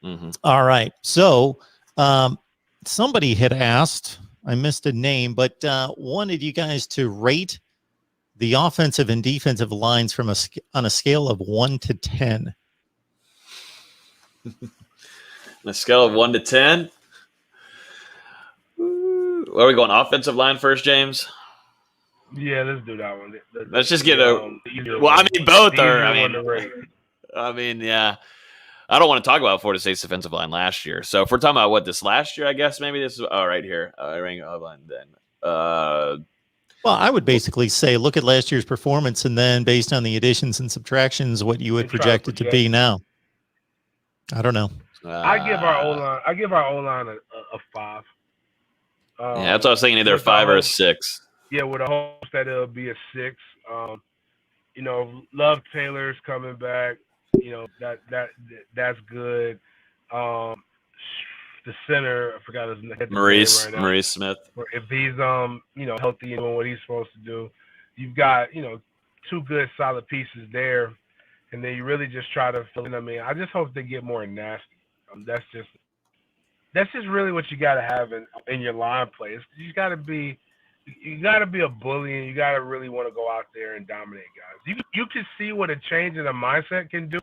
Mm-hmm. All right. So somebody had asked, I missed a name, but wanted you guys to rate the offensive and defensive lines from on a scale of 1 to 10. On a scale of 1 to 10? Where are we going? Offensive line first, James? Yeah, let's do that one. Let's just get a. Well, I mean, both are. I mean, yeah. I don't want to talk about Florida State's defensive line last year. So if we're talking about what this last year, I guess maybe this is right here. Then. Well, I would basically say look at last year's performance, and then based on the additions and subtractions, what you would project it to be now. I don't know. I give our O-line a 5. Yeah, that's what I was thinking. Either a 5 or a 6. Yeah, with the hopes that it'll be a 6. Love Taylor's coming back. That's good. The center, I forgot his name. Maurice Smith. If he's healthy and doing what he's supposed to do, you've got 2 good solid pieces there, and then you really just try to fill in. I mean, I just hope they get more nasty. That's just really what you got to have in your line play. You got to be a bully, and you got to really want to go out there and dominate guys. You can see what a change in the mindset can do,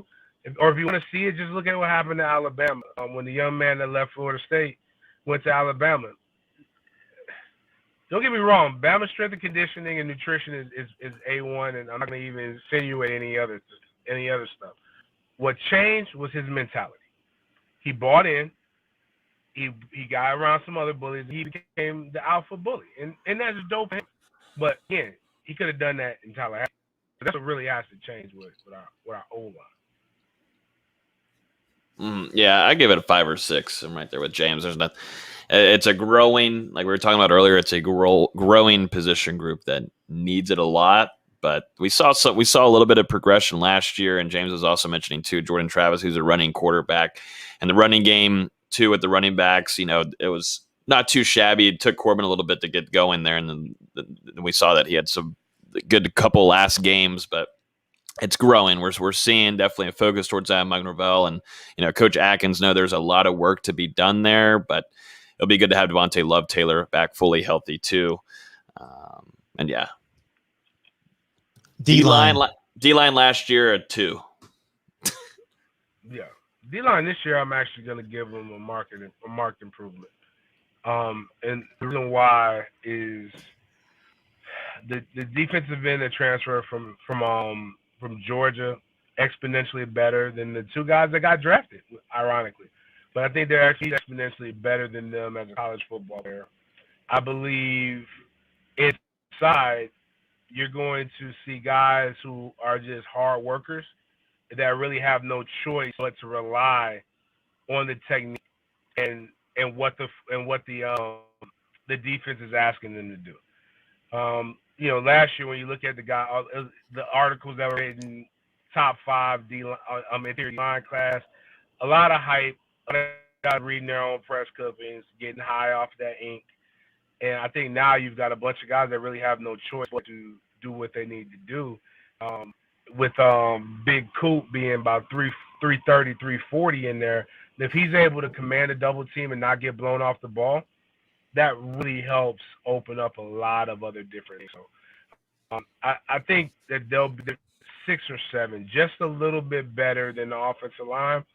or if you want to see it, just look at what happened to Alabama when the young man that left Florida State went to Alabama. Don't get me wrong, Bama's strength and conditioning and nutrition is A1, and I'm not going to even insinuate any other stuff. What changed was his mentality. He bought in. He got around some other bullies. He became the alpha bully, and that's dope for him. But again, he could have done that in Tallahassee. That's what really has to change with our O-line. Yeah, I give it a 5 or 6. I'm right there with James. There's nothing. It's a growing, like we were talking about earlier. It's a growing position group that needs it a lot. But we saw a little bit of progression last year, and James was also mentioning too Jordan Travis, who's a running quarterback, and the running game too with the running backs. It was not too shabby. It took Corbin a little bit to get going there, and then we saw that he had some good couple last games, but it's growing. We're seeing definitely a focus towards that. Mike Norvell and Coach Atkins know there's a lot of work to be done there, but it'll be good to have Devontae Love Taylor back fully healthy too. And yeah, D-line last year a 2. Yeah, D-line this year I'm actually going to give them a marked improvement. And the reason why is the defensive end that transferred from Georgia exponentially better than the 2 guys that got drafted, ironically. But I think they're actually exponentially better than them as a college football player. I believe inside you're going to see guys who are just hard workers that really have no choice but to rely on the technique and what the defense is asking them to do. Last year when you look at the articles that were in top 5 interior line class, a lot of hype, a lot of guys reading their own press clippings, getting high off that ink. And I think now you've got a bunch of guys that really have no choice but to do what they need to do. With Big Coop being about 330, 340 in there, if he's able to command a double team and not get blown off the ball, that really helps open up a lot of other different things. So I think that they'll be 6 or 7, just a little bit better than the offensive line.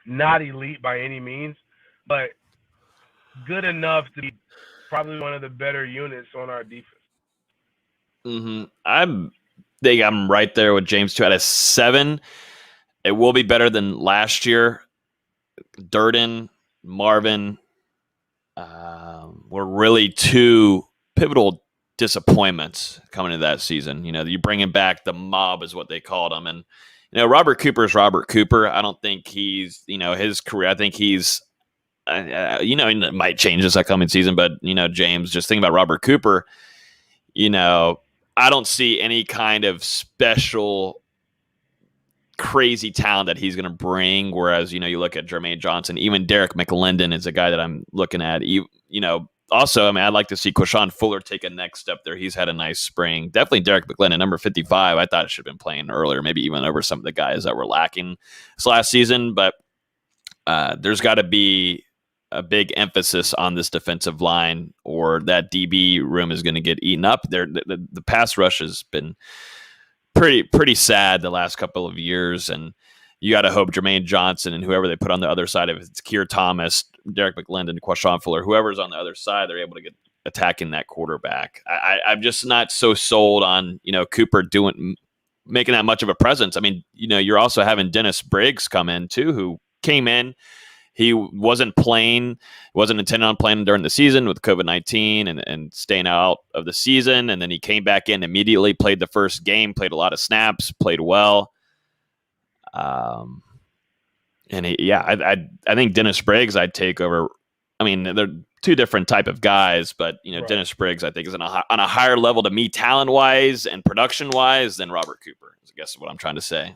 Not elite by any means, but good enough to be probably one of the better units on our defense. I think I'm right there with James too. At a 7, it will be better than last year. Durden, Marvin were really 2 pivotal disappointments coming into that season. You bringing back the mob is what they called him, and Robert Cooper is Robert Cooper. I don't think he's his career. I think he's it might change this upcoming season, but James, just think about Robert Cooper. I don't see any kind of special crazy talent that he's going to bring. Whereas, you look at Jermaine Johnson, even Derek McLendon is a guy that I'm looking at. Also, I'd like to see Quashon Fuller take a next step there. He's had a nice spring. Definitely Derek McLendon, number 55. I thought it should have been playing earlier, maybe even over some of the guys that were lacking this last season. But there's got to be a big emphasis on this defensive line, or that DB room is going to get eaten up. The pass rush has been pretty sad the last couple of years, and you got to hope Jermaine Johnson and whoever they put on the other side of it, it's Keir Thomas, Derek McLendon, Quashon Fuller, whoever's on the other side, they're able to get attacking that quarterback. I'm just not so sold on, Cooper making that much of a presence. I mean, you're also having Dennis Briggs come in too, who came in. He wasn't intended on playing during the season with COVID-19 and staying out of the season. And then he came back in immediately, played the first game, played a lot of snaps, played well. I think Dennis Briggs I'd take over. I mean, they're two different type of guys, but right. Dennis Briggs I think is on a higher level to me, talent wise and production wise, than Robert Cooper. I guess is what I'm trying to say.